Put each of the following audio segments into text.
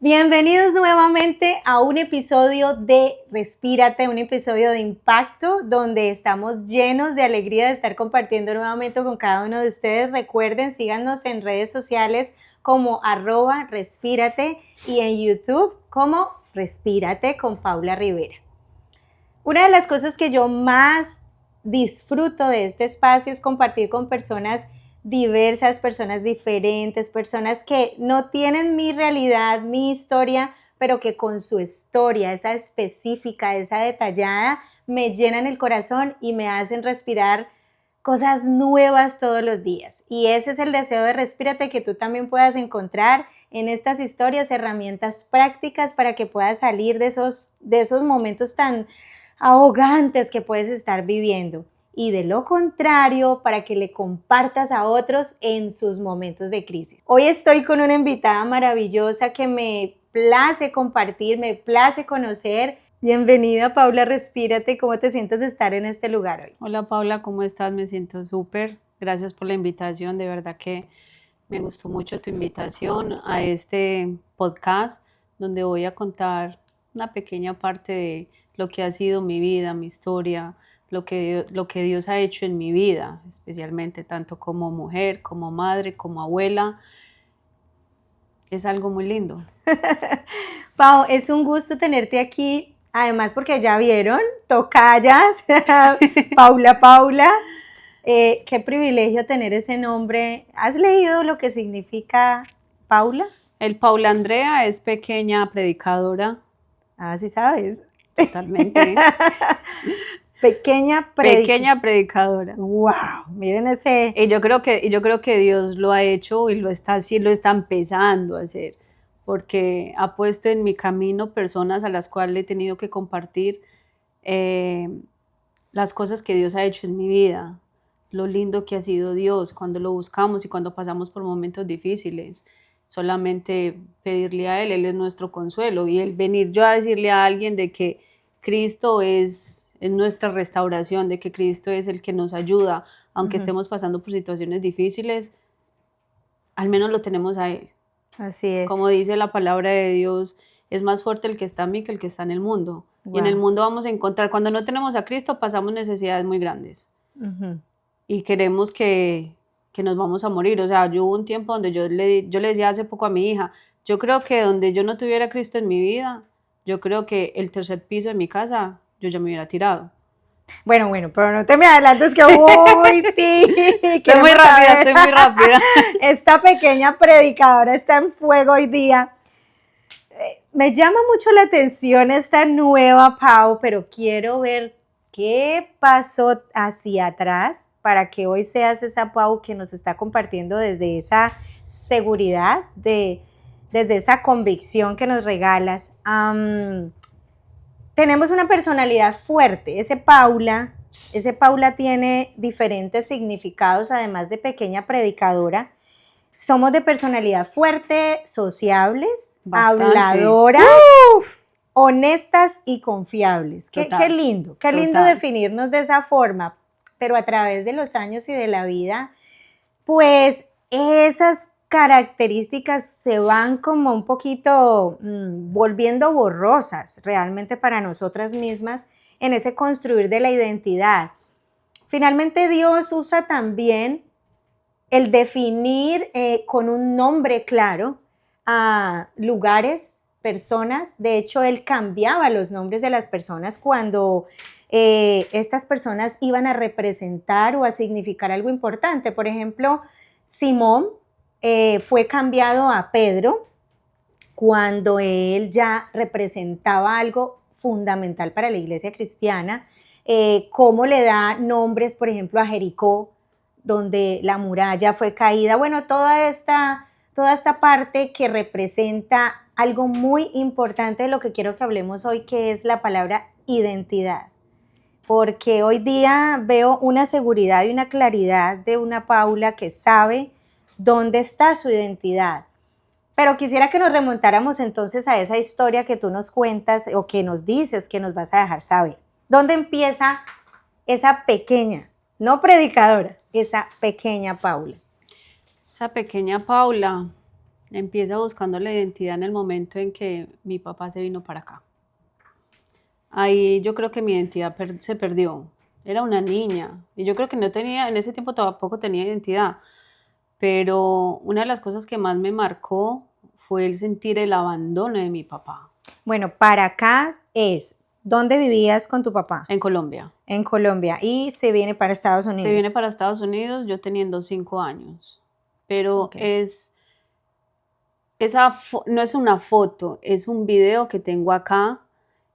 Bienvenidos nuevamente a un episodio de Respírate, un episodio de impacto donde estamos llenos de alegría de estar compartiendo nuevamente con cada uno de ustedes. Recuerden, síganos en redes sociales como @respírate y en YouTube como Respírate con Paula Rivera. Una de las cosas que yo más disfruto de este espacio es compartir con personas diversas, personas diferentes, personas que no tienen mi realidad, mi historia, pero que con su historia, esa específica, esa detallada, me llenan el corazón y me hacen respirar cosas nuevas todos los días. Y ese es el deseo de Respírate, que tú también puedas encontrar en estas historias herramientas prácticas para que puedas salir de esos momentos tan ahogantes que puedes estar viviendo. Y de lo contrario, para que le compartas a otros en sus momentos de crisis. Hoy estoy con una invitada maravillosa que me place compartir, me place conocer. Bienvenida, Paula, Respírate. ¿Cómo te sientes de estar en este lugar hoy? Hola, Paula, ¿cómo estás? Me siento súper. Gracias por la invitación. De verdad que me gustó mucho tu invitación a este podcast donde voy a contar una pequeña parte de lo que ha sido mi vida, mi historia, lo que Dios ha hecho en mi vida, especialmente tanto como mujer, como madre, como abuela. Es algo muy lindo. Pau, es un gusto tenerte aquí, además porque ya vieron, tocayas, Paula. Qué privilegio tener ese nombre. ¿Has leído lo que significa Paula? El Paula Andrea es pequeña predicadora. Ah, sí sabes. Totalmente. Pequeña predicadora. Wow, miren ese. Y yo creo que Dios lo ha hecho y lo está empezando a hacer, porque ha puesto en mi camino personas a las cuales he tenido que compartir las cosas que Dios ha hecho en mi vida, lo lindo que ha sido Dios cuando lo buscamos y cuando pasamos por momentos difíciles. Solamente pedirle a Él es nuestro consuelo, y el venir yo a decirle a alguien de que Cristo es nuestra restauración, de que Cristo es el que nos ayuda, aunque estemos pasando por situaciones difíciles, al menos lo tenemos a Él. Así es. Como dice la palabra de Dios, es más fuerte el que está en mí que el que está en el mundo. Wow. Y en el mundo vamos a encontrar, cuando no tenemos a Cristo, pasamos necesidades muy grandes. Y queremos que nos vamos a morir. O sea, yo hubo un tiempo donde yo le decía hace poco a mi hija, yo creo que donde yo no tuviera a Cristo en mi vida, yo creo que el tercer piso de mi casa, yo ya me hubiera tirado. Bueno, pero no te me adelantes que uy, sí. Estoy muy rápida. Esta pequeña predicadora está en fuego hoy día. Me llama mucho la atención esta nueva Pau, pero quiero ver qué pasó hacia atrás para que hoy seas esa Pau que nos está compartiendo desde esa seguridad, desde esa convicción que nos regalas. Tenemos una personalidad fuerte. Ese Paula tiene diferentes significados, además de pequeña predicadora. Somos de personalidad fuerte, sociables, bastante. Habladoras, honestas y confiables. Qué lindo definirnos de esa forma, pero a través de los años y de la vida, pues esas características se van como un poquito volviendo borrosas realmente para nosotras mismas en ese construir de la identidad. Finalmente Dios usa también el definir con un nombre claro a lugares, personas. De hecho, Él cambiaba los nombres de las personas cuando estas personas iban a representar o a significar algo importante. Por ejemplo, Simón fue cambiado a Pedro cuando él ya representaba algo fundamental para la iglesia cristiana. Cómo le da nombres, por ejemplo, a Jericó, donde la muralla fue caída. Bueno, toda esta parte que representa algo muy importante de lo que quiero que hablemos hoy, que es la palabra identidad. porque hoy día veo una seguridad y una claridad de una Paula que sabe dónde está su identidad. Pero quisiera que nos remontáramos entonces a esa historia que tú nos cuentas o que nos dices que nos vas a dejar saber. ¿Dónde empieza esa pequeña, no predicadora, esa pequeña Paula? Esa pequeña Paula empieza buscando la identidad en el momento en que mi papá se vino para acá. Ahí yo creo que mi identidad se perdió. Era una niña y yo creo que no tenía, en ese tiempo tampoco tenía identidad, pero una de las cosas que más me marcó fue el sentir el abandono de mi papá. Bueno, para acá es, ¿dónde vivías con tu papá? En Colombia. En Colombia, y se viene para Estados Unidos. Se viene para Estados Unidos, yo teniendo 5 años, pero Okay. no es una foto, es un video que tengo acá,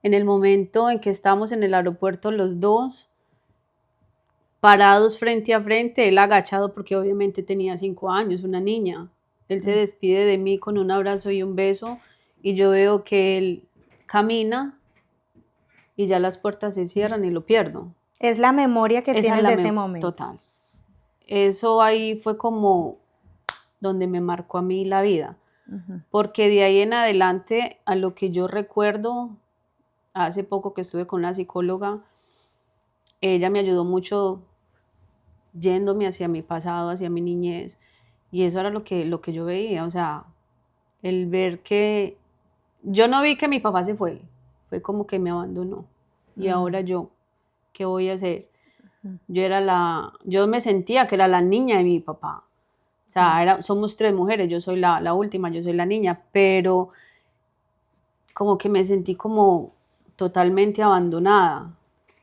en el momento en que estamos en el aeropuerto los dos, parados frente a frente, él agachado porque obviamente tenía 5 años, una niña. Él se despide de mí con un abrazo y un beso y yo veo que él camina y ya las puertas se cierran y lo pierdo. Es la memoria que tienes de ese momento. Total. Eso ahí fue como donde me marcó a mí la vida. Porque de ahí en adelante, a lo que yo recuerdo, hace poco que estuve con una psicóloga, ella me ayudó mucho yéndome hacia mi pasado, hacia mi niñez, y eso era lo que yo veía, o sea, el ver que yo no vi que mi papá se fue como que me abandonó, y ahora yo, ¿qué voy a hacer? Yo me sentía que era la niña de mi papá, o sea, somos 3 mujeres, yo soy la última, yo soy la niña, pero como que me sentí como totalmente abandonada.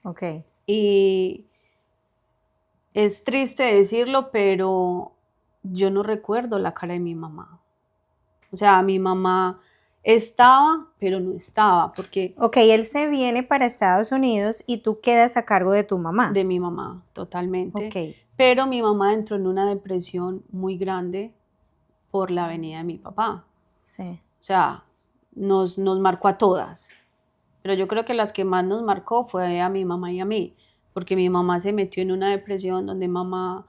Okay. Y es triste decirlo, pero yo no recuerdo la cara de mi mamá. O sea, mi mamá estaba, pero no estaba, porque... Ok, él se viene para Estados Unidos y tú quedas a cargo de tu mamá. De mi mamá, totalmente. Okay. Pero mi mamá entró en una depresión muy grande por la venida de mi papá. Sí. O sea, nos marcó a todas. Pero yo creo que las que más nos marcó fue a mi mamá y a mí, porque mi mamá se metió en una depresión donde mamá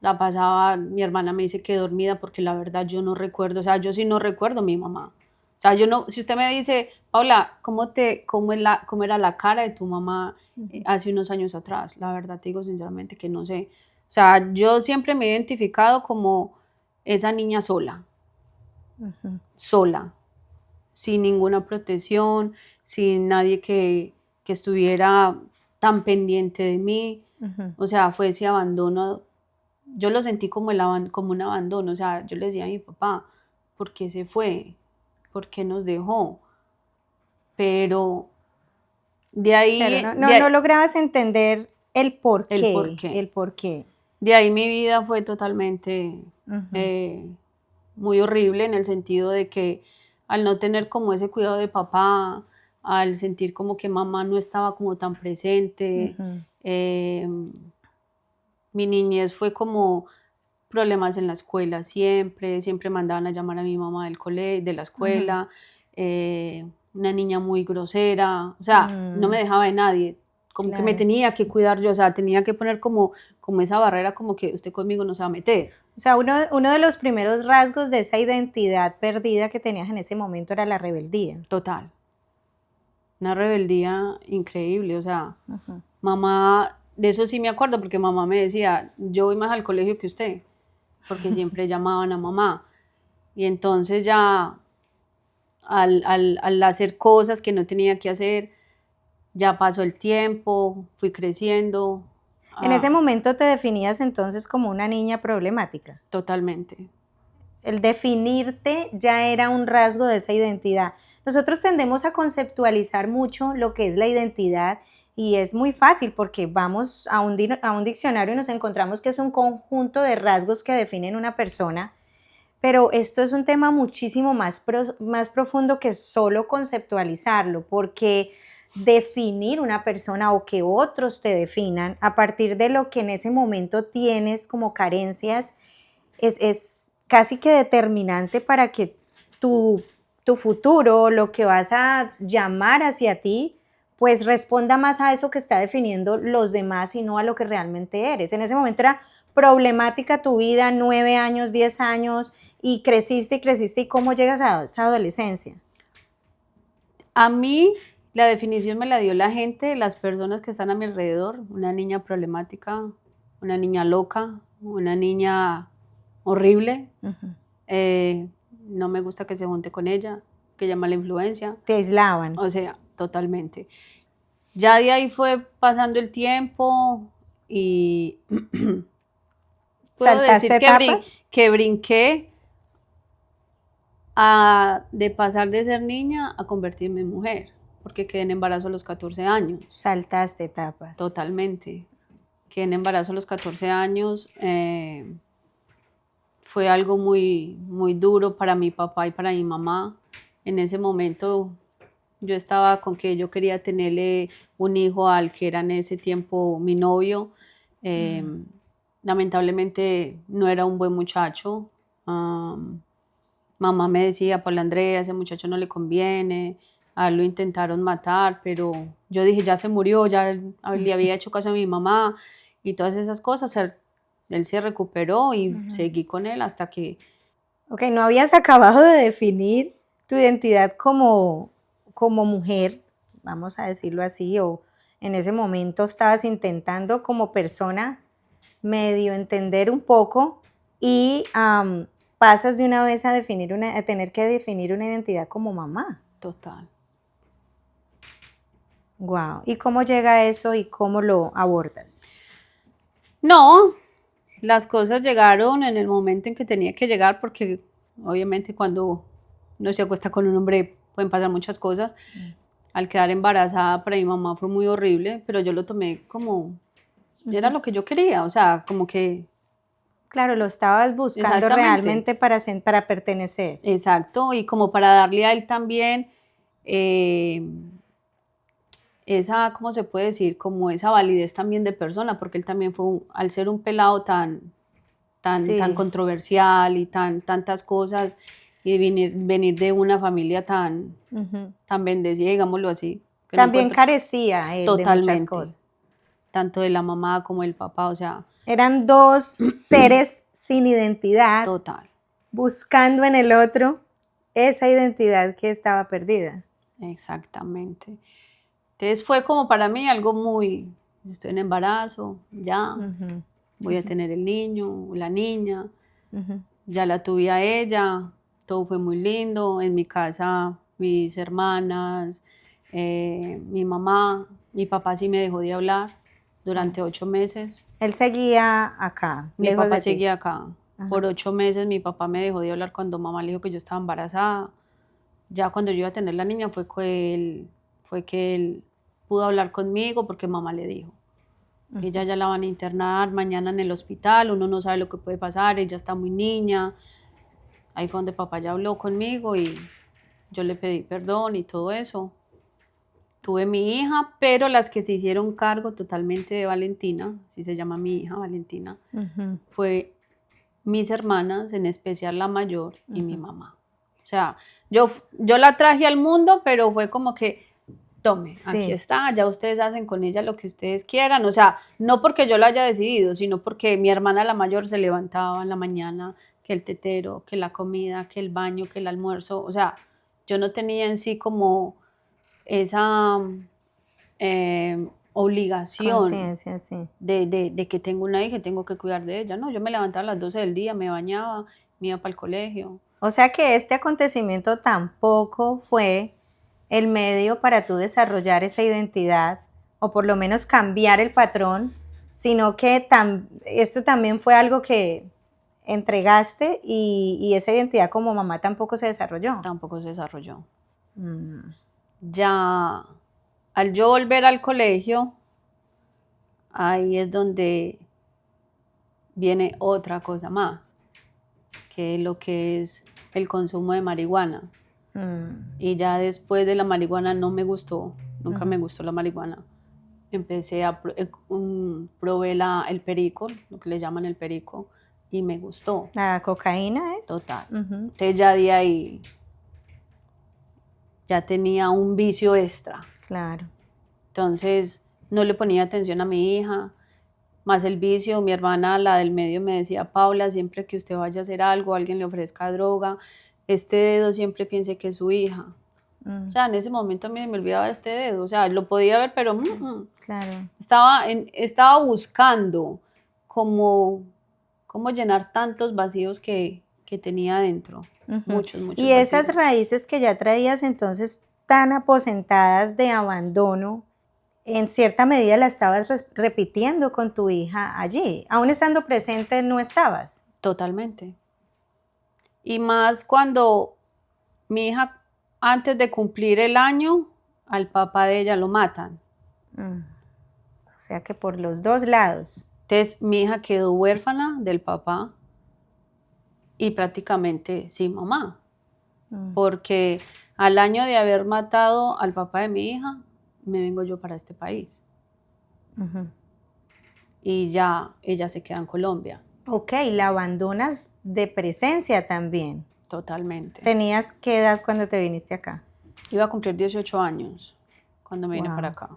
la pasaba, mi hermana me dice que dormida, porque la verdad yo no recuerdo, o sea, yo sí no recuerdo a mi mamá. O sea, yo no, si usted me dice, Paula, cómo era la cara de tu mamá hace unos años atrás? La verdad te digo sinceramente que no sé. O sea, yo siempre me he identificado como esa niña sola, sola, sin ninguna protección, sin nadie que estuviera tan pendiente de mí. O sea, fue ese abandono. Yo lo sentí como un abandono. O sea, yo le decía a mi papá, ¿por qué se fue? ¿Por qué nos dejó? Pero de ahí... Claro, no lograbas entender el por qué. El por qué. De ahí mi vida fue totalmente muy horrible, en el sentido de que al no tener como ese cuidado de papá, al sentir como que mamá no estaba como tan presente, mi niñez fue como problemas en la escuela siempre mandaban a llamar a mi mamá de la escuela, una niña muy grosera, o sea, no me dejaba de nadie, como que me tenía que cuidar yo, o sea, tenía que poner como esa barrera, como que usted conmigo no se va a meter. O sea, uno de los primeros rasgos de esa identidad perdida que tenías en ese momento era la rebeldía. Total. Una rebeldía increíble, o sea, mamá, de eso sí me acuerdo, porque mamá me decía, yo voy más al colegio que usted, porque siempre llamaban a mamá. Y entonces ya, al hacer cosas que no tenía que hacer, ya pasó el tiempo, fui creciendo. En ese momento te definías entonces como una niña problemática. Totalmente. El definirte ya era un rasgo de esa identidad. Nosotros tendemos a conceptualizar mucho lo que es la identidad y es muy fácil porque vamos a un diccionario y nos encontramos que es un conjunto de rasgos que definen una persona, pero esto es un tema muchísimo más profundo que solo conceptualizarlo, porque definir una persona o que otros te definan a partir de lo que en ese momento tienes como carencias es casi que determinante para que tu futuro, lo que vas a llamar hacia ti, pues responda más a eso que está definiendo los demás y no a lo que realmente eres. En ese momento era problemática tu vida, 9 años, 10 años, y creciste, ¿y cómo llegas a esa adolescencia? A mí la definición me la dio la gente, las personas que están a mi alrededor, una niña problemática, una niña loca, una niña horrible, no me gusta que se junte con ella, que llama la influencia. Te aislaban. O sea, totalmente. Ya de ahí fue pasando el tiempo y puedo decir que brinqué de pasar de ser niña a convertirme en mujer, porque quedé en embarazo a los 14 años. Saltaste etapas. Totalmente. Quedé en embarazo a los 14 años. Fue algo muy, muy duro para mi papá y para mi mamá. En ese momento yo estaba con que yo quería tenerle un hijo al que era en ese tiempo mi novio. Lamentablemente no era un buen muchacho. Mamá me decía, Paula Andrea, ese muchacho no le conviene. A él lo intentaron matar, pero yo dije, ya se murió, ya le había hecho caso a mi mamá y todas esas cosas. Él se recuperó y seguí con él hasta que... Ok, no habías acabado de definir tu identidad como mujer, vamos a decirlo así, o en ese momento estabas intentando como persona medio entender un poco y pasas de una vez a tener que definir una identidad como mamá. Total. Wow. ¿Y cómo llega eso y cómo lo abordas? No, las cosas llegaron en el momento en que tenía que llegar, porque obviamente cuando uno se acuesta con un hombre pueden pasar muchas cosas. Al quedar embarazada para mi mamá fue muy horrible, pero yo lo tomé como, era lo que yo quería, o sea, como que... Claro, lo estabas buscando realmente para pertenecer. Exacto, y como para darle a él también esa, ¿cómo se puede decir? Como esa validez también de persona, porque él también fue, al ser un pelado tan controversial y tantas cosas, y venir de una familia tan bendecida, digámoslo así. También carecía él de muchas cosas. Tanto de la mamá como del papá, o sea... Eran dos seres sin identidad. Total. Buscando en el otro esa identidad que estaba perdida. Exactamente. Entonces fue como para mí algo muy, estoy en embarazo, ya, voy a tener el niño, la niña, ya la tuve a ella, todo fue muy lindo, en mi casa mis hermanas, mi mamá, mi papá sí me dejó de hablar durante 8 meses. Él seguía acá. Mi papá seguía acá. Por 8 meses mi papá me dejó de hablar cuando mamá le dijo que yo estaba embarazada. Ya cuando yo iba a tener la niña fue que él pudo hablar conmigo porque mamá le dijo. Ella ya la van a internar mañana en el hospital, uno no sabe lo que puede pasar, ella está muy niña. Ahí fue donde papá ya habló conmigo y yo le pedí perdón y todo eso. Tuve mi hija, pero las que se hicieron cargo totalmente de Valentina, así se llama mi hija, Valentina, fue mis hermanas, en especial la mayor y mi mamá. O sea, yo la traje al mundo, pero fue como que, tome, aquí está, ya ustedes hacen con ella lo que ustedes quieran. O sea, no porque yo lo haya decidido, sino porque mi hermana la mayor se levantaba en la mañana, que el tetero, que la comida, que el baño, que el almuerzo. O sea, yo no tenía en sí como esa obligación de que tengo una hija y tengo que cuidar de ella. No, yo me levantaba a las 12 del día, me bañaba, me iba para el colegio. O sea que este acontecimiento tampoco fue el medio para tú desarrollar esa identidad o por lo menos cambiar el patrón, sino que esto también fue algo que entregaste y esa identidad como mamá tampoco se desarrolló. Tampoco se desarrolló. Ya al yo volver al colegio, ahí es donde viene otra cosa más, que lo que es el consumo de marihuana. Y ya después de la marihuana no me gustó, nunca me gustó la marihuana. Empecé probé el perico, lo que le llaman el perico, y me gustó. ¿La cocaína es? Total. Entonces ya de ahí ya tenía un vicio extra. Claro. Entonces no le ponía atención a mi hija, más el vicio. Mi hermana, la del medio, me decía: Paula, siempre que usted vaya a hacer algo, alguien le ofrezca droga, este dedo siempre piense que es su hija. O sea, en ese momento a mí me olvidaba de este dedo, o sea, lo podía ver, pero Claro. estaba buscando cómo llenar tantos vacíos que tenía adentro, muchos Y esas vacíos. raíces que ya traías entonces tan aposentadas de abandono, en cierta medida la estabas repitiendo con tu hija allí. Aún estando presente, no estabas. Totalmente. Y más cuando mi hija, antes de cumplir el año, al papá de ella lo matan. O sea que por los dos lados. Entonces mi hija quedó huérfana del papá y prácticamente sin mamá. Porque al año de haber matado al papá de mi hija, me vengo yo para este país. Y ya ella se queda en Colombia. Ok, la abandonas de presencia también. Totalmente. ¿Tenías qué edad cuando te viniste acá? Iba a cumplir 18 años cuando me vine Wow. para acá.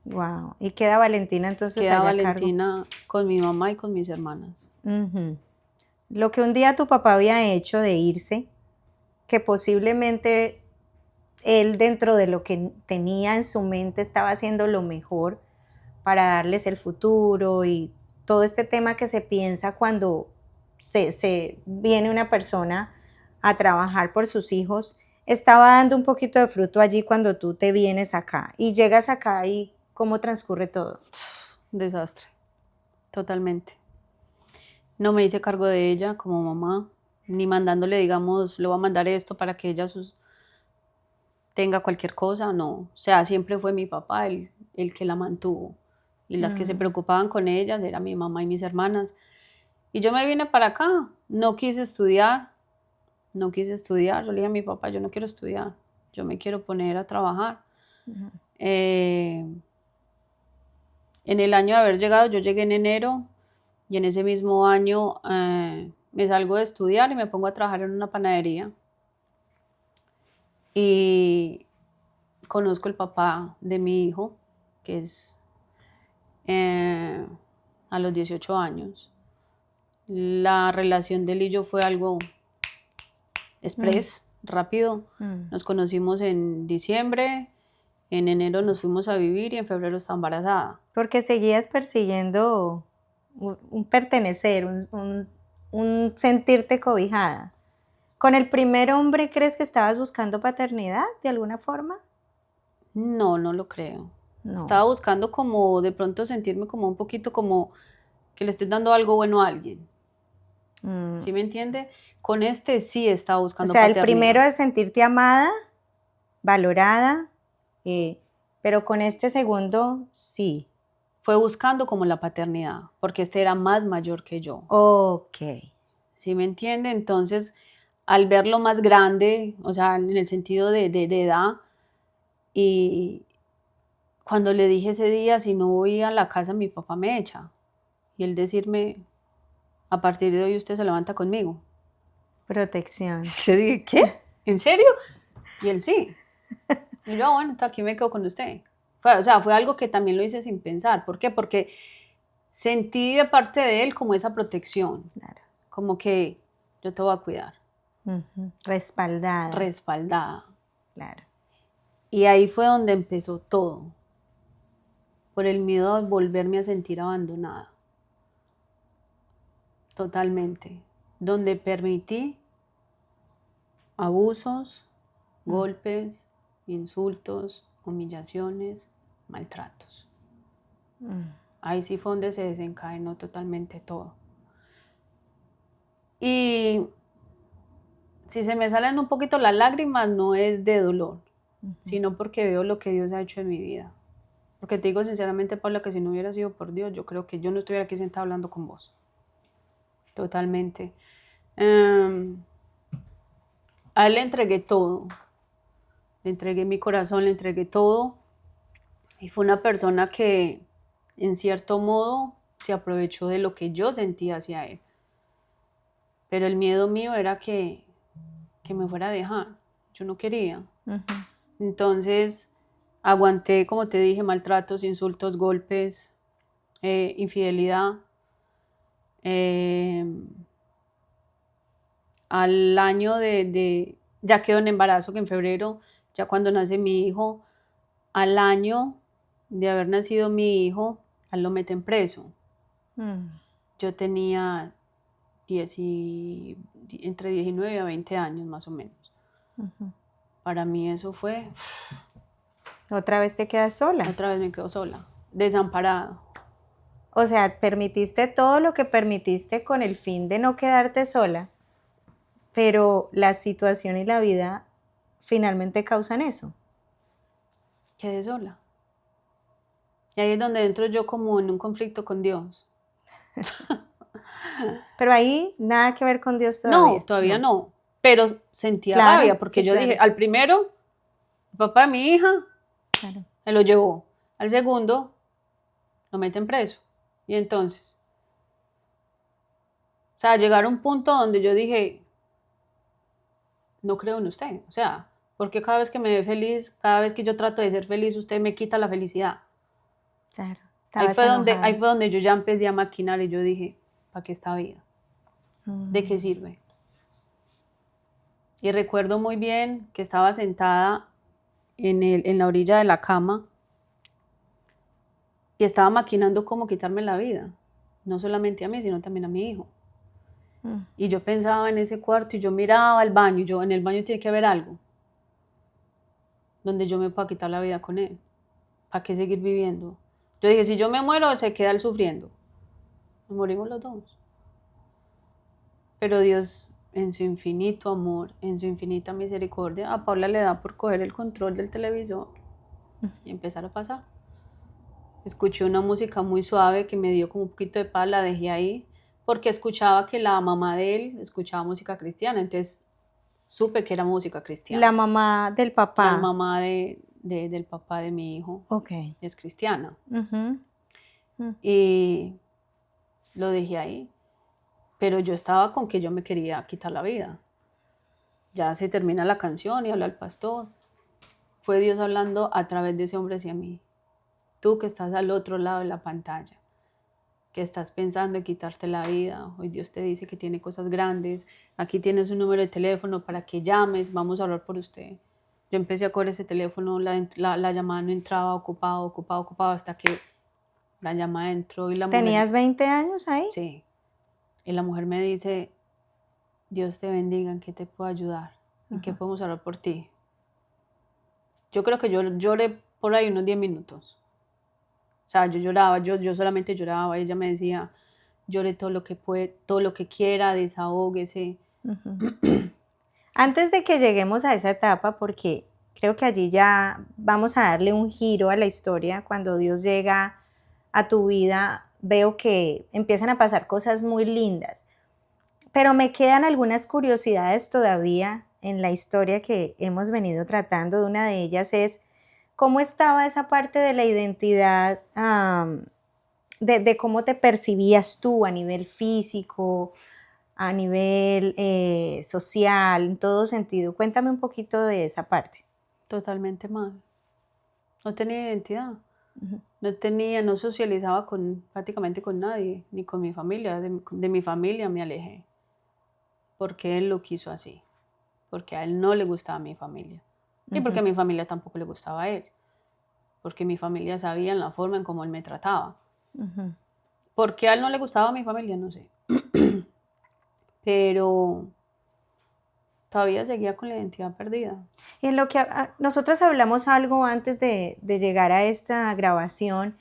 Wow. ¿Y queda Valentina entonces Queda allá a Valentina con mi mamá y con mis hermanas. cargo? Lo que un día tu papá había hecho de irse, que posiblemente él dentro de lo que tenía en su mente estaba haciendo lo mejor para darles el futuro y todo este tema que se piensa cuando se viene una persona a trabajar por sus hijos, estaba dando un poquito de fruto allí cuando tú te vienes acá y llegas acá y cómo transcurre todo. Desastre, totalmente. No me hice cargo de ella como mamá, ni mandándole, digamos, le voy a mandar esto para que ella tenga cualquier cosa, no. O sea, siempre fue mi papá el que la mantuvo. Y las que se preocupaban con ellas eran mi mamá y mis hermanas. Y yo me vine para acá, no quise estudiar. Yo le dije a mi papá: yo no quiero estudiar, yo me quiero poner a trabajar. En el año de haber llegado, yo llegué en enero, y en ese mismo año me salgo de estudiar y me pongo a trabajar en una panadería. Y conozco el papá de mi hijo, que es a los 18 años. La relación de él y yo fue algo express, rápido. Nos conocimos en diciembre, en enero nos fuimos a vivir y en febrero estaba embarazada. Porque seguías persiguiendo un pertenecer, un sentirte cobijada. ¿Con el primer hombre crees que estabas buscando paternidad de alguna forma? No, no lo creo. No. Estaba buscando como de pronto sentirme como un poquito como que le estoy dando algo bueno a alguien. ¿Sí me entiende? Con este sí estaba buscando paternidad. El primero es sentirte amada, valorada, pero con este segundo sí. Fue buscando como la paternidad, porque este era más mayor que yo. Ok. ¿Sí me entiende? Entonces, al verlo más grande, o sea, en el sentido de edad, y cuando le dije ese día: si no voy a la casa, mi papá me echa. Y él decirme: a partir de hoy usted se levanta conmigo. Protección. Yo dije: ¿qué? ¿En serio? Y él: sí. Y yo: bueno, aquí me quedo con usted. Fue algo que también lo hice sin pensar. ¿Por qué? Porque sentí de parte de él como esa protección. Claro. Como que yo te voy a cuidar. Respaldada. Respaldada. Claro. Y ahí fue donde empezó todo. Por el miedo a volverme a sentir abandonada. Totalmente. Donde permití abusos, golpes, insultos, humillaciones, maltratos. Ahí sí fue donde se desencadenó totalmente todo. Y si se me salen un poquito las lágrimas, no es de dolor, sino porque veo lo que Dios ha hecho en mi vida. Porque te digo sinceramente, Paula, que si no hubiera sido por Dios, yo creo que yo no estuviera aquí sentada hablando con vos. Totalmente. A él le entregué todo. Le entregué mi corazón, le entregué todo. Y fue una persona que, en cierto modo, se aprovechó de lo que yo sentía hacia él. Pero el miedo mío era que me fuera a dejar. Yo no quería. Entonces, Aguanté, como te dije, maltratos, insultos, golpes, infidelidad. Al año ya quedó en embarazo, que en febrero, ya cuando nace mi hijo, al año de haber nacido mi hijo, a él lo meten preso. Yo tenía entre 19 a 20 años más o menos. Para mí eso fue... ¿Otra vez te quedas sola? Otra vez me quedo sola, desamparada. O sea, permitiste todo lo que permitiste con el fin de no quedarte sola, pero la situación y la vida finalmente causan eso. Quedé sola. Y ahí es donde entro yo como en un conflicto con Dios. Pero ahí nada que ver con Dios todavía. No, todavía no. Pero sentía Claro, rabia porque sí, yo claro. dije, al primero, el papá de mi hija, Claro. me lo llevó. Al segundo, lo meten preso. Y entonces, o sea, llegar a un punto donde yo dije, no creo en usted. O sea, porque cada vez que me ve feliz, cada vez que yo trato de ser feliz, usted me quita la felicidad. Claro. Ahí Estabas fue enojada. donde yo ya empecé a maquinar y yo dije, ¿para qué esta vida? ¿De qué sirve? Y recuerdo muy bien que estaba sentada en la orilla de la cama y estaba maquinando cómo quitarme la vida. No solamente a mí, sino también a mi hijo. Y yo pensaba en ese cuarto y yo miraba al baño. Yo, en el baño tiene que haber algo donde yo me pueda quitar la vida con él. ¿Para qué seguir viviendo? Yo dije, si yo me muero, se queda él sufriendo. Nos morimos los dos. Pero Dios, en su infinito amor, en su infinita misericordia, a Paula le da por coger el control del televisor y empezar a pasar. Escuché una música muy suave que me dio como un poquito de paz, la dejé ahí, porque escuchaba que la mamá de él escuchaba música cristiana, entonces supe que era música cristiana. La mamá del papá. La mamá del papá de mi hijo es cristiana. Y lo dejé ahí. Pero yo estaba con que yo me quería quitar la vida. Ya se termina la canción y habla el pastor. Fue Dios hablando a través de ese hombre hacia mí. Tú que estás al otro lado de la pantalla, que estás pensando en quitarte la vida, hoy Dios te dice que tiene cosas grandes, aquí tienes un número de teléfono para que llames, vamos a hablar por usted. Yo empecé a coger ese teléfono, la llamada no entraba, ocupado, hasta que la llamada entró y la mujer... ¿Tenías 20 años ahí? Sí. Y la mujer me dice, Dios te bendiga, ¿en qué te puedo ayudar? ¿En qué podemos hablar por ti? Yo creo que yo lloré por ahí unos 10 minutos. O sea, yo lloraba, yo solamente lloraba. Ella me decía, llore todo lo que quiera, desahóguese. Antes de que lleguemos a esa etapa, porque creo que allí ya vamos a darle un giro a la historia, cuando Dios llega a tu vida, veo que empiezan a pasar cosas muy lindas, pero me quedan algunas curiosidades todavía en la historia que hemos venido tratando. Una de ellas es cómo estaba esa parte de la identidad, de cómo te percibías tú a nivel físico, a nivel social, en todo sentido. Cuéntame un poquito de esa parte. Totalmente mal. No tenía identidad. No socializaba prácticamente con nadie, ni con mi familia. De mi familia me alejé. Porque él lo quiso así. Porque a él no le gustaba mi familia. Y porque a mi familia tampoco le gustaba a él. Porque mi familia sabía la forma en cómo él me trataba. ¿Por qué a él no le gustaba a mi familia? No sé. Pero todavía seguía con la identidad perdida. Y en lo que nosotros hablamos algo antes de llegar a esta grabación,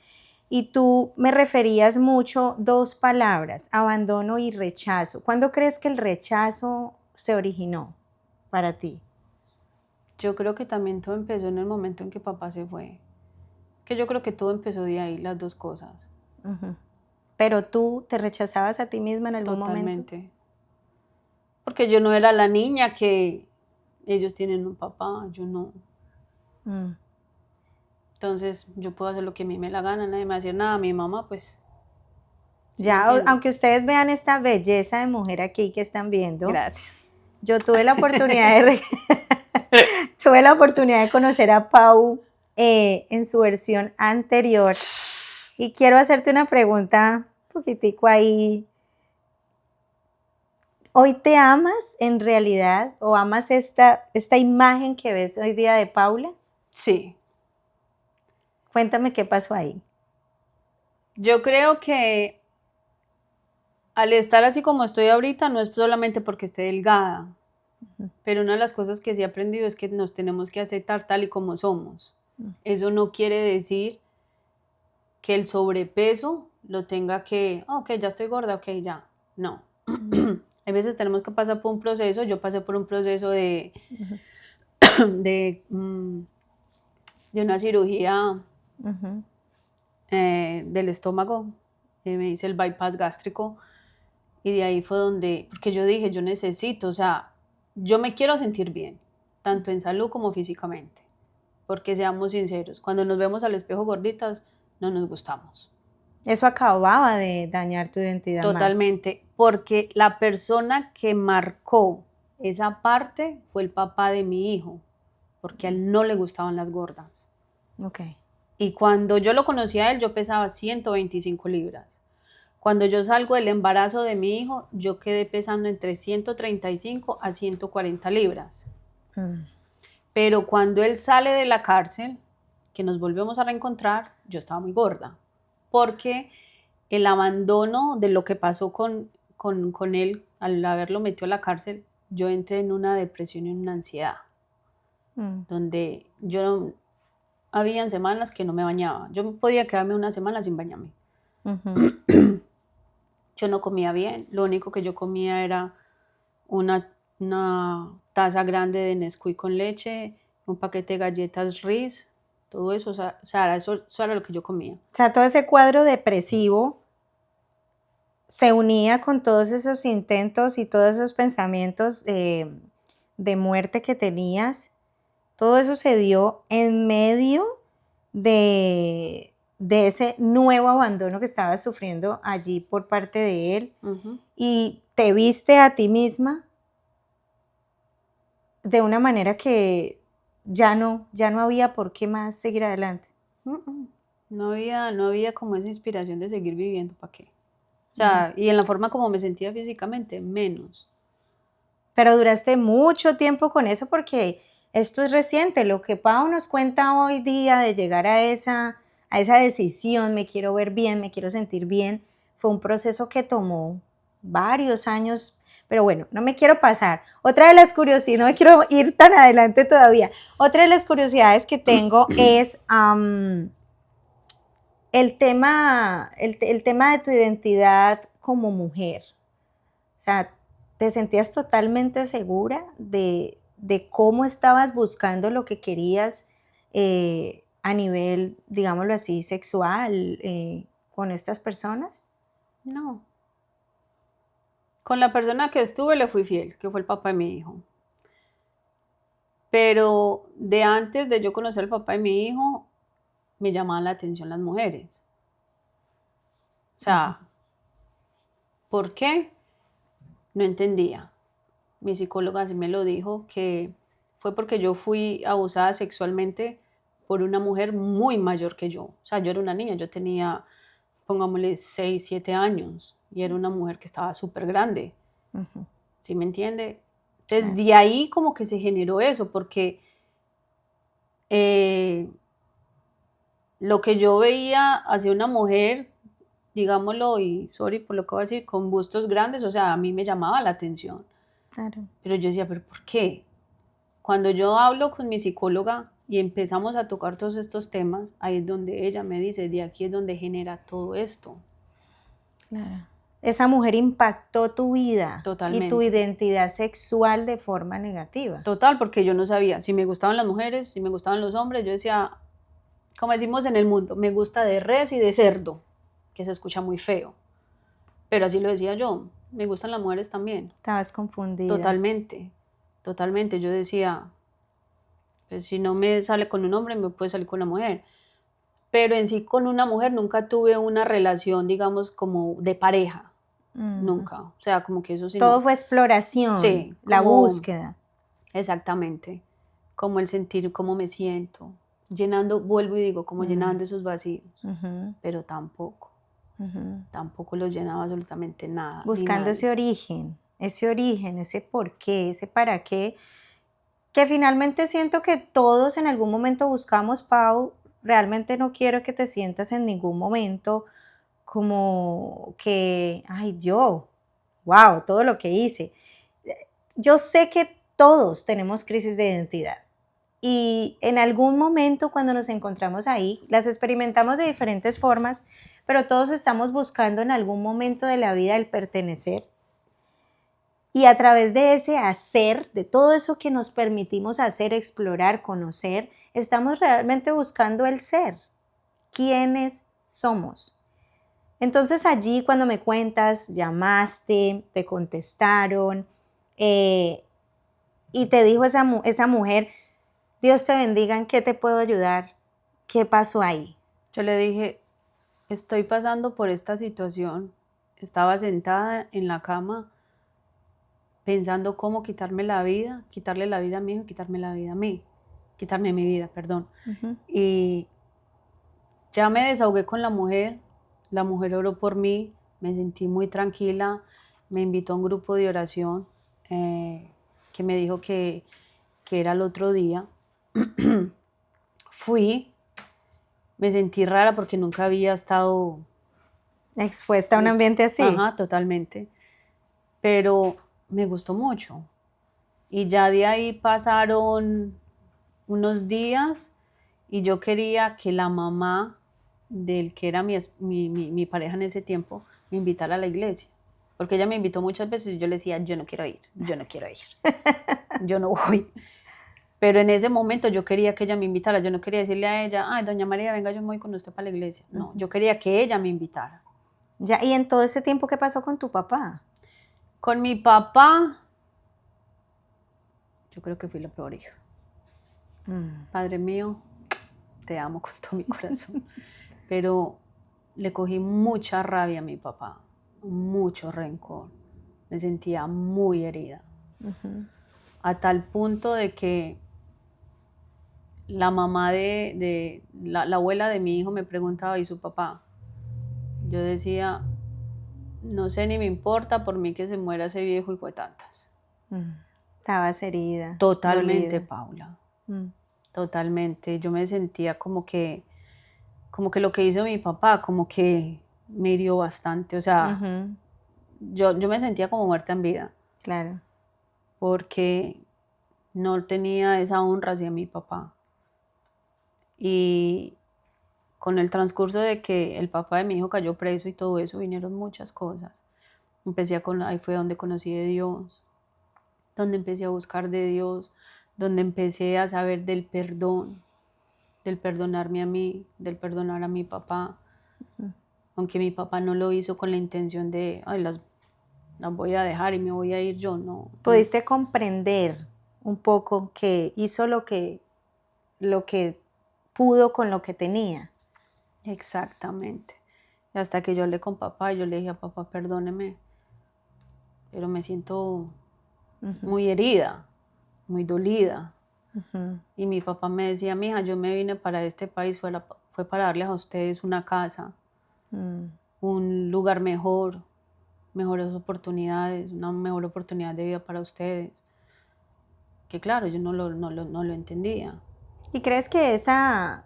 y tú me referías mucho dos palabras, abandono y rechazo. ¿Cuándo crees que el rechazo se originó para ti? Yo creo que también todo empezó en el momento en que papá se fue. Que yo creo que todo empezó de ahí, las dos cosas. ¿Pero tú te rechazabas a ti misma en algún momento? Totalmente. Porque yo no era la niña que ellos tienen un papá, yo no. Entonces yo puedo hacer lo que a mí me la gana, nadie me va a decir nada. Mi mamá, pues... Ya, aunque ustedes vean esta belleza de mujer aquí que están viendo. Gracias. Yo tuve la oportunidad tuve la oportunidad de conocer a Pau en su versión anterior. Y quiero hacerte una pregunta un poquitico ahí. ¿Hoy te amas en realidad o amas esta imagen que ves hoy día de Paula? Sí. Cuéntame qué pasó ahí. Yo creo que al estar así como estoy ahorita no es solamente porque esté delgada, pero una de las cosas que sí he aprendido es que nos tenemos que aceptar tal y como somos. Eso no quiere decir que el sobrepeso lo tenga que, ok, ya estoy gorda, ok, ya. No. Hay veces tenemos que pasar por un proceso. Yo pasé por un proceso de una cirugía del estómago. Me hice el bypass gástrico y de ahí fue donde, porque yo dije, yo necesito, o sea, yo me quiero sentir bien, tanto en salud como físicamente, porque seamos sinceros, cuando nos vemos al espejo gorditas, no nos gustamos. Eso acababa de dañar tu identidad Totalmente, porque la persona que marcó esa parte fue el papá de mi hijo, porque a él no le gustaban las gordas. Okay. Y cuando yo lo conocí a él, yo pesaba 125 libras. Cuando yo salgo del embarazo de mi hijo, yo quedé pesando entre 135 a 140 libras. Pero cuando él sale de la cárcel, que nos volvemos a reencontrar, yo estaba muy gorda, porque el abandono de lo que pasó con él, al haberlo metido a la cárcel, yo entré en una depresión y en una ansiedad, donde yo habían semanas que no me bañaba. Yo podía quedarme una semana sin bañarme. Yo no comía bien, lo único que yo comía era una taza grande de Nesquik con leche, un paquete de galletas Ritz, todo eso, o sea, eso era lo que yo comía. O sea, todo ese cuadro depresivo se unía con todos esos intentos y todos esos pensamientos de muerte que tenías. Todo eso se dio en medio de ese nuevo abandono que estabas sufriendo allí por parte de él. Y te viste a ti misma de una manera que ya no había por qué más seguir adelante. No había como esa inspiración de seguir viviendo, ¿para qué? O sea, y en la forma como me sentía físicamente, menos. Pero duraste mucho tiempo con eso porque esto es reciente. Lo que Pau nos cuenta hoy día de llegar a esa decisión, me quiero ver bien, me quiero sentir bien, fue un proceso que tomó varios años. Pero bueno, no me quiero pasar. Otra de las curiosidades, no me quiero ir tan adelante todavía. Otra de las curiosidades que tengo es el tema de tu identidad como mujer. O sea, ¿te sentías totalmente segura de cómo estabas buscando lo que querías a nivel, digámoslo así, sexual con estas personas? No. Con la persona que estuve le fui fiel, que fue el papá de mi hijo. Pero de antes de yo conocer al papá de mi hijo, me llamaban la atención las mujeres. O sea, ¿por qué? No entendía. Mi psicóloga sí me lo dijo, que fue porque yo fui abusada sexualmente por una mujer muy mayor que yo. O sea, yo era una niña, yo tenía, pongámosle, 6, 7 años, y era una mujer que estaba súper grande. ¿Sí me entiende? Entonces, de ahí como que se generó eso, porque lo que yo veía hacia una mujer, digámoslo, y sorry por lo que voy a decir, con bustos grandes, o sea, a mí me llamaba la atención. Claro. Pero yo decía, ¿pero por qué? Cuando yo hablo con mi psicóloga y empezamos a tocar todos estos temas, ahí es donde ella me dice, de aquí es donde genera todo esto. Claro. Esa mujer impactó tu vida. Totalmente. Y tu identidad sexual de forma negativa. Total, porque yo no sabía si me gustaban las mujeres, si me gustaban los hombres. Yo decía, como decimos en el mundo, me gusta de res y de cerdo, que se escucha muy feo. Pero así lo decía yo, me gustan las mujeres también. Estabas confundida. Totalmente, totalmente. Yo decía, pues si no me sale con un hombre, me puede salir con una mujer. Pero en sí con una mujer nunca tuve una relación, digamos, como de pareja. Nunca. O sea, como que eso sí. Todo fue exploración, sí, la búsqueda. Exactamente. Como el sentir cómo me siento. llenando, vuelvo y digo, como llenando esos vacíos, Ujú, pero tampoco ujú. los llenaba absolutamente nada, ni Buscando nadie. ese origen, ese por qué, ese para qué, que finalmente siento que todos en algún momento buscamos, Pau. Realmente no quiero que te sientas en ningún momento como que, ay, wow, todo lo que hice. Yo sé que todos tenemos crisis de identidad y en algún momento cuando nos encontramos ahí, las experimentamos de diferentes formas, pero todos estamos buscando en algún momento de la vida el pertenecer. Y a través de ese hacer, de todo eso que nos permitimos hacer, explorar, conocer, estamos realmente buscando el ser. ¿Quiénes somos? Entonces allí cuando me cuentas, llamaste, te contestaron y te dijo esa mujer, Dios te bendiga, ¿en qué te puedo ayudar? ¿Qué pasó ahí? Yo le dije, estoy pasando por esta situación, estaba sentada en la cama pensando cómo quitarme la vida, quitarle la vida a mi hijo y quitarme la vida a mí, quitarme mi vida, perdón. Ujú. Y ya me desahogué con la mujer oró por mí, me sentí muy tranquila, me invitó a un grupo de oración que me dijo que era el otro día. Fui, me sentí rara porque nunca había estado... Expuesta a un ambiente así. Ajá, totalmente, pero me gustó mucho. Y ya de ahí pasaron unos días y yo quería que la mamá del que era mi pareja en ese tiempo me invitara a la iglesia. Porque ella me invitó muchas veces y yo le decía, yo no quiero ir, yo no quiero ir, yo no voy. Pero en ese momento yo quería que ella me invitara, yo no quería decirle a ella, ay, doña María, venga, yo me voy con usted para la iglesia. No, yo quería que ella me invitara. Ya, y en todo ese tiempo, ¿qué pasó con tu papá? Con mi papá, yo creo que fui la peor hija. Padre mío, te amo con todo mi corazón, pero le cogí mucha rabia a mi papá, mucho rencor, me sentía muy herida, a tal punto de que la mamá la abuela de mi hijo me preguntaba, ¿y su papá? Yo decía, no sé ni me importa, por mí que se muera ese viejo hijo de tantas. Estabas herida, Totalmente, dolida. Paula, totalmente. Yo me sentía como que lo que hizo mi papá, como que me hirió bastante, o sea, yo me sentía como muerta en vida, Claro. porque no tenía esa honra hacia mi papá. Y con el transcurso de que el papá de mi hijo cayó preso y todo eso, vinieron muchas cosas. Ahí fue donde conocí de Dios, donde empecé a buscar de Dios, donde empecé a saber del perdón, del perdonarme a mí, del perdonar a mi papá. Aunque mi papá no lo hizo con la intención de, ay, las voy a dejar y me voy a ir yo, no. ¿Pudiste comprender un poco que hizo lo que pudo con lo que tenía? Exactamente. Y hasta que yo hablé con papá, yo le dije a papá, perdóneme, pero me siento muy herida, muy dolida. Y mi papá me decía, mija, yo me vine para este país, fue para darles a ustedes una casa, un lugar mejor, mejores oportunidades, una mejor oportunidad de vida para ustedes. Que claro, yo no lo entendía. ¿Y crees que esa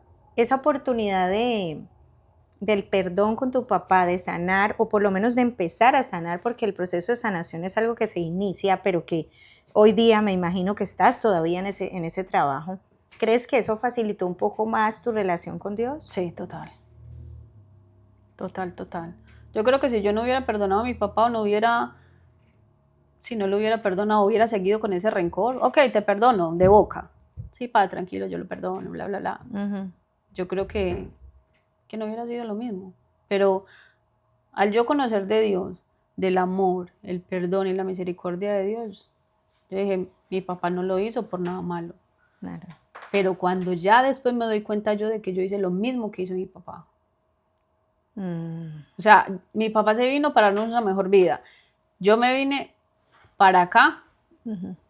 oportunidad del perdón con tu papá, de sanar, o por lo menos de empezar a sanar, porque el proceso de sanación es algo que se inicia, pero que hoy día me imagino que estás todavía en ese trabajo, ¿crees que eso facilitó un poco más tu relación con Dios? Sí, total. Total, total. Yo creo que si yo no hubiera perdonado a mi papá si no lo hubiera perdonado, hubiera seguido con ese rencor. Ok, te perdono, de boca. Sí, padre, tranquilo, yo lo perdono, bla, bla, bla. Yo creo que no hubiera sido lo mismo. Pero al yo conocer de Dios, del amor, el perdón y la misericordia de Dios, yo dije, mi papá no lo hizo por nada malo. Claro. Pero cuando ya después me doy cuenta yo de que yo hice lo mismo que hizo mi papá. O sea, mi papá se vino para darnos una mejor vida. Yo me vine para acá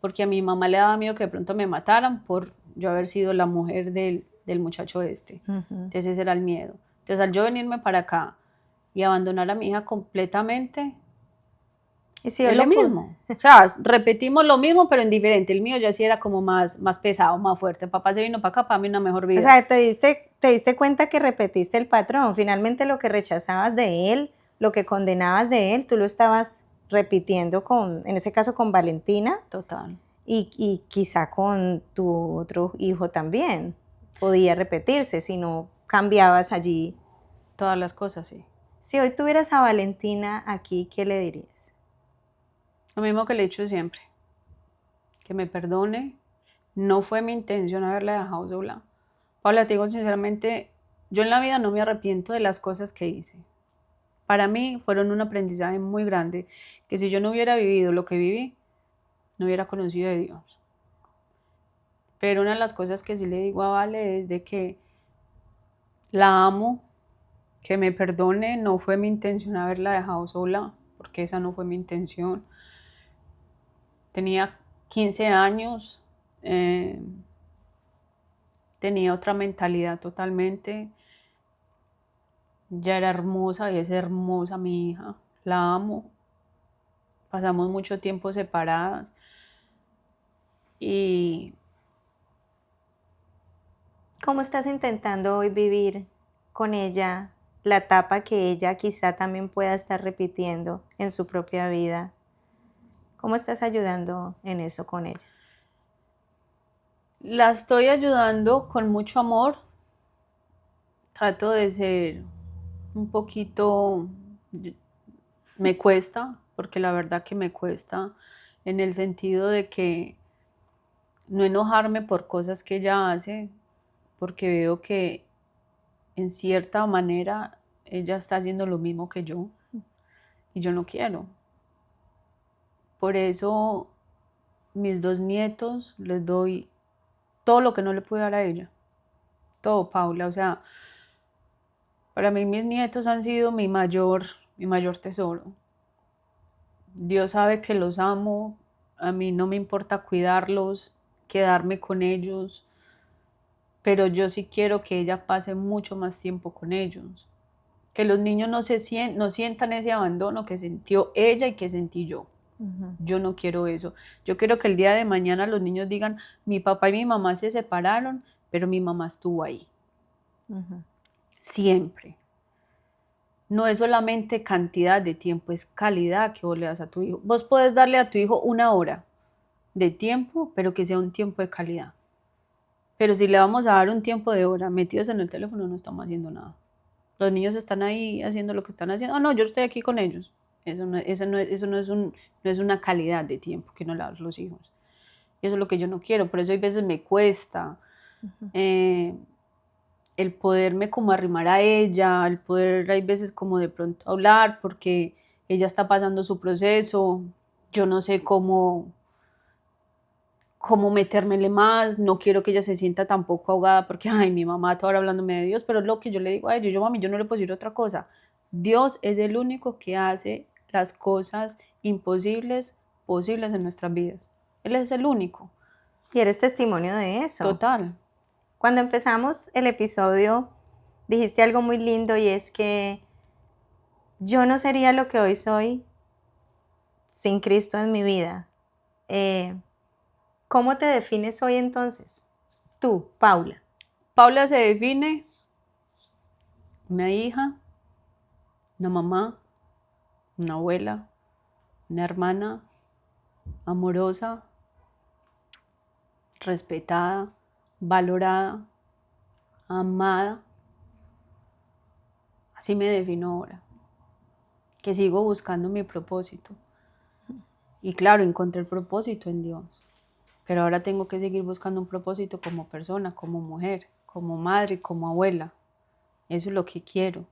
porque a mi mamá le daba miedo que de pronto me mataran por yo haber sido la mujer del del muchacho este. Ujú. Entonces ese era el miedo. Entonces al yo venirme para acá y abandonar a mi hija completamente, Y si es hoy lo le pu- mismo. O sea, repetimos lo mismo, pero en diferente. El mío ya sí era como más pesado, más fuerte. Papá se vino para acá para mí una mejor O vida. sea, te diste cuenta que repetiste el patrón. Finalmente lo que rechazabas de él, lo que condenabas de él, tú lo estabas repitiendo en ese caso con Valentina Total. y quizá con tu otro hijo también. Podía repetirse si no cambiabas allí. Todas las cosas, sí. Si hoy tuvieras a Valentina aquí, ¿qué le dirías? Lo mismo que le he dicho siempre. Que me perdone. No fue mi intención haberla dejado sola. Paula, te digo sinceramente, yo en la vida no me arrepiento de las cosas que hice. Para mí fueron un aprendizaje muy grande, que si yo no hubiera vivido lo que viví, no hubiera conocido de Dios. Pero una de las cosas que sí le digo a Vale es de que la amo, que me perdone, no fue mi intención haberla dejado sola, porque esa no fue mi intención. Tenía 15 años, tenía otra mentalidad totalmente. Ya era hermosa y es hermosa mi hija, la amo. Pasamos mucho tiempo separadas y ¿Cómo estás intentando hoy vivir con ella la etapa que ella quizá también pueda estar repitiendo en su propia vida? ¿Cómo estás ayudando en eso con ella? la estoy ayudando con mucho amor. Trato de ser un poquito, me cuesta, porque la verdad que me cuesta en el sentido de que no enojarme por cosas que ella hace, porque veo que en cierta manera ella está haciendo lo mismo que yo y yo no quiero. Por eso mis 2 nietos les doy todo lo que no le pude dar a ella. Todo, Paula. O sea, para mí mis nietos han sido mi mayor tesoro. Dios sabe que los amo. A mí no me importa cuidarlos, quedarme con ellos, pero yo sí quiero que ella pase mucho más tiempo con ellos. Que los niños no sientan ese abandono que sintió ella y que sentí yo. Ujú. Yo no quiero eso. Yo quiero que el día de mañana los niños digan, mi papá y mi mamá se separaron, pero mi mamá estuvo ahí. Ujú. Siempre. No es solamente cantidad de tiempo, es calidad que vos le das a tu hijo. Vos podés darle a tu hijo 1 hora de tiempo, pero que sea un tiempo de calidad. Pero si le vamos a dar un tiempo de hora metidos en el teléfono, no estamos haciendo nada. Los niños están ahí haciendo lo que están haciendo. No, yo estoy aquí con ellos. Eso no es una calidad de tiempo que no le das a los hijos. Y eso es lo que yo no quiero. Por eso hay veces me cuesta el poderme como arrimar a ella, el poder hay veces como de pronto hablar, porque ella está pasando su proceso. Yo no sé cómo metérmele más, no quiero que ella se sienta tampoco ahogada porque, ay, mi mamá toda hora hablándome de Dios, pero es lo que yo le digo a ella, mami, yo no le puedo decir otra cosa. Dios es el único que hace las cosas imposibles posibles en nuestras vidas. Él es el único, Y eres testimonio de eso. total. Cuando empezamos el episodio, dijiste algo muy lindo y es que yo no sería lo que hoy soy sin Cristo en mi vida. ¿Cómo te defines hoy entonces? Tú, Paula. Paula se define una hija, una mamá, una abuela, una hermana, amorosa, respetada, valorada, amada. Así me defino ahora, que sigo buscando mi propósito. Y claro, encontré el propósito en Dios, pero ahora tengo que seguir buscando un propósito como persona, como mujer, como madre, como abuela. Eso es lo que quiero.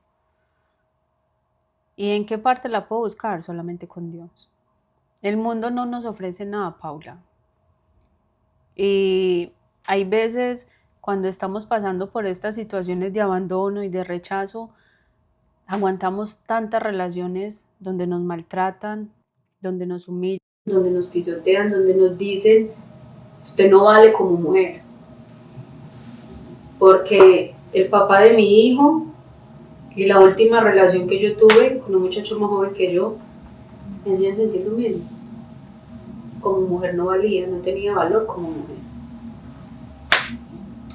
¿Y en qué parte la puedo buscar? Solamente con Dios. El mundo no nos ofrece nada, Paula. Y hay veces cuando estamos pasando por estas situaciones de abandono y de rechazo, aguantamos tantas relaciones donde nos maltratan, donde nos humillan, donde nos pisotean, donde nos dicen, usted no vale como mujer. porque el papá de mi hijo y la última relación que yo tuve con un muchacho más joven que yo me hacían sentir lo mismo. Como mujer no valía, no tenía valor como mujer.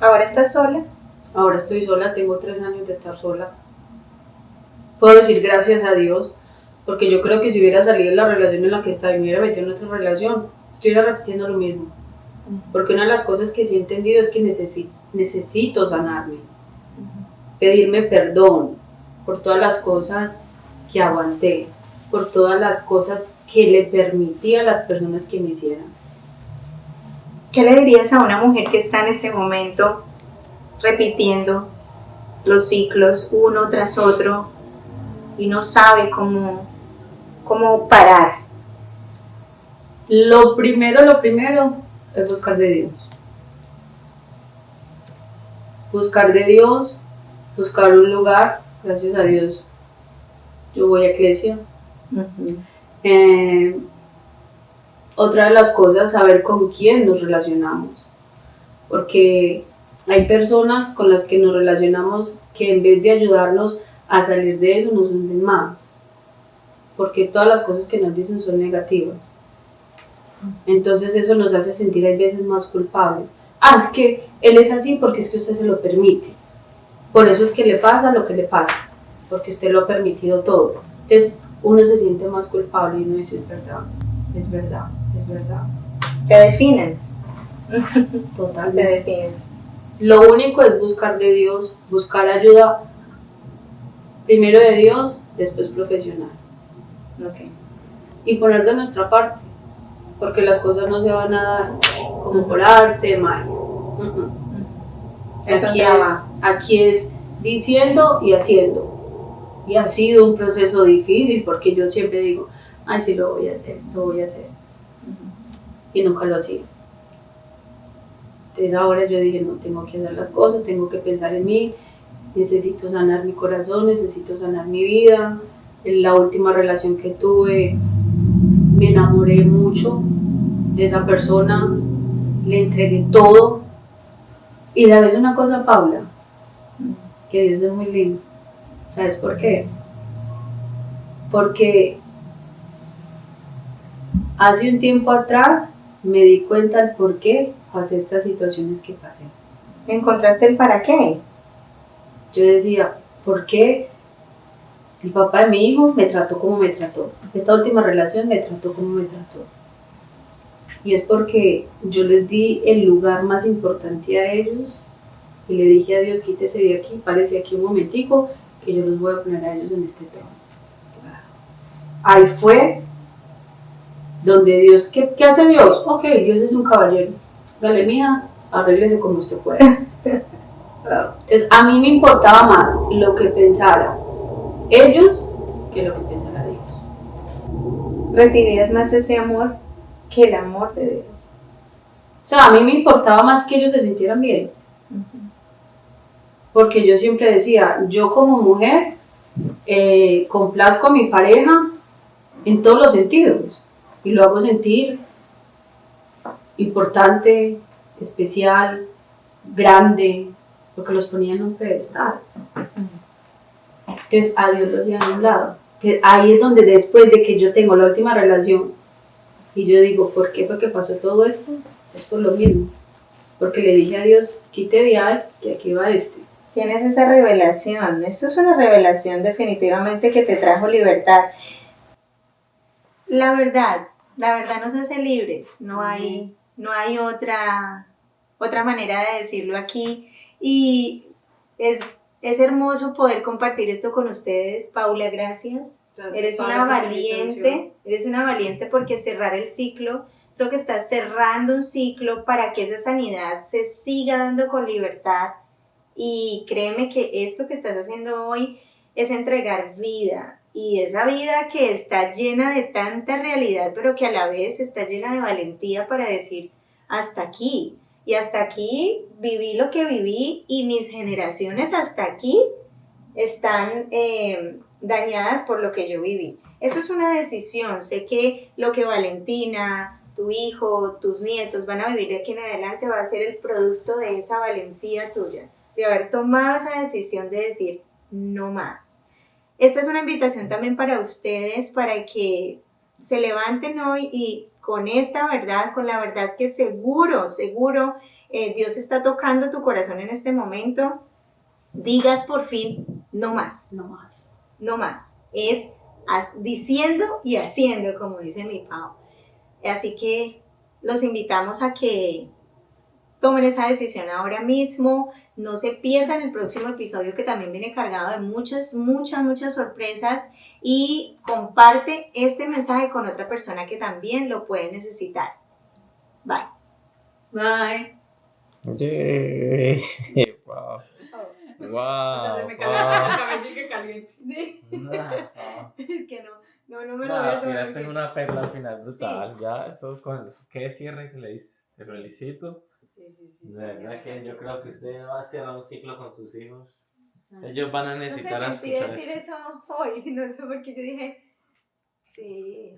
¿Ahora estás sola? Ahora estoy sola, tengo 3 años de estar sola. Puedo decir gracias a Dios, porque yo creo que si hubiera salido de la relación en la que estaba y me hubiera metido en otra relación, estuviera repitiendo lo mismo. Porque una de las cosas que sí he entendido es que necesito sanarme, pedirme perdón por todas las cosas que aguanté, por todas las cosas que le permití a las personas que me hicieran. ¿Qué le dirías a una mujer que está en este momento repitiendo los ciclos uno tras otro y no sabe cómo parar? Lo primero es buscar de Dios. Buscar de Dios, buscar un lugar, gracias a Dios. Yo voy a iglesia. Otra de las cosas, saber con quién nos relacionamos. Porque hay personas con las que nos relacionamos que en vez de ayudarnos a salir de eso nos hunden más. Porque todas las cosas que nos dicen son negativas. Entonces eso nos hace sentir a veces más culpables. Es que él es así porque es que usted se lo permite. Por eso es que le pasa lo que le pasa. Porque usted lo ha permitido todo. Entonces uno se siente más culpable y uno dice, es verdad, es verdad, es verdad. Te definen. Totalmente. Te definen. Lo único es buscar de Dios, buscar ayuda, primero de Dios, después profesional. Okay. Y poner de nuestra parte, porque las cosas no se van a dar como por arte, magia. Aquí es diciendo y haciendo. Y ha sido un proceso difícil porque yo siempre digo, sí lo voy a hacer, lo voy a hacer. Y nunca lo hacía. Entonces ahora yo dije, no, tengo que hacer las cosas, tengo que pensar en mí, necesito sanar mi corazón, necesito sanar mi vida. En la última relación que tuve, me enamoré mucho de esa persona, le entregué todo. Y sabes una cosa, Paula, que Dios es muy lindo. ¿Sabes por qué? Porque hace un tiempo atrás me di cuenta del por qué pasé estas situaciones que pasé. ¿Encontraste el para qué? Yo decía, ¿por qué el papá de mi hijo me trató como me trató? Esta última relación me trató como me trató. Y es porque yo les di el lugar más importante a ellos y le dije a Dios, quítese de aquí, párese aquí un momentico, que yo los voy a poner a ellos en este trono. Ahí fue donde Dios, ¿qué hace Dios? Ok, Dios es un caballero. Dale, mija, arréglese como usted pueda. Entonces, a mí me importaba más lo que pensara ellos que lo que pensara Dios. ¿Recibías más ese amor que el amor de Dios? O sea, a mí me importaba más que ellos se sintieran bien. Porque yo siempre decía, yo como mujer complazco a mi pareja en todos los sentidos y lo hago sentir importante, especial, grande, porque los ponía en un pedestal. Entonces a Dios lo hacía a un lado. Entonces, ahí es donde después de que yo tengo la última relación y yo digo, ¿por qué fue que pasó todo esto? Es por lo mismo, porque le dije a Dios, quite de ahí, que aquí va este. Tienes esa revelación, eso es una revelación definitivamente que te trajo libertad. La verdad nos hace libres, no hay otra manera de decirlo aquí. Y es hermoso poder compartir esto con ustedes. Paula, gracias. Eres una valiente porque cerrar el ciclo, creo que estás cerrando un ciclo para que esa sanidad se siga dando con libertad. Y créeme que esto que estás haciendo hoy es entregar vida, y esa vida que está llena de tanta realidad, pero que a la vez está llena de valentía para decir, hasta aquí, y hasta aquí viví lo que viví, y mis generaciones hasta aquí están dañadas por lo que yo viví. Eso es una decisión. Sé que lo que Valentina, tu hijo, tus nietos van a vivir de aquí en adelante va a ser el producto de esa valentía tuya. de haber tomado esa decisión de decir no más. Esta es una invitación también para ustedes, para que se levanten hoy y con esta verdad, con la verdad que seguro, Dios está tocando tu corazón en este momento, digas por fin no más. No más. No más. Es diciendo y haciendo, como dice mi Pau. Así que los invitamos a que tomen esa decisión ahora mismo, no se pierdan el próximo episodio que también viene cargado de muchas sorpresas y comparte este mensaje con otra persona que también lo puede necesitar. Bye. Bye. Yeah. Wow. Wow. Hasta se me calienta la cabeza y que caliente. Es que no me lo voy Nada, a tomar. tiraste una perla al final brutal. Sí. Ya, eso con qué cierre que le diste. Te Sí. felicito. Sí. De verdad que yo creo que usted va a cerrar un ciclo con sus hijos. Ah. Ellos van a No sé, necesitar sentí escuchar decir eso. eso hoy, no sé por qué yo dije, sí.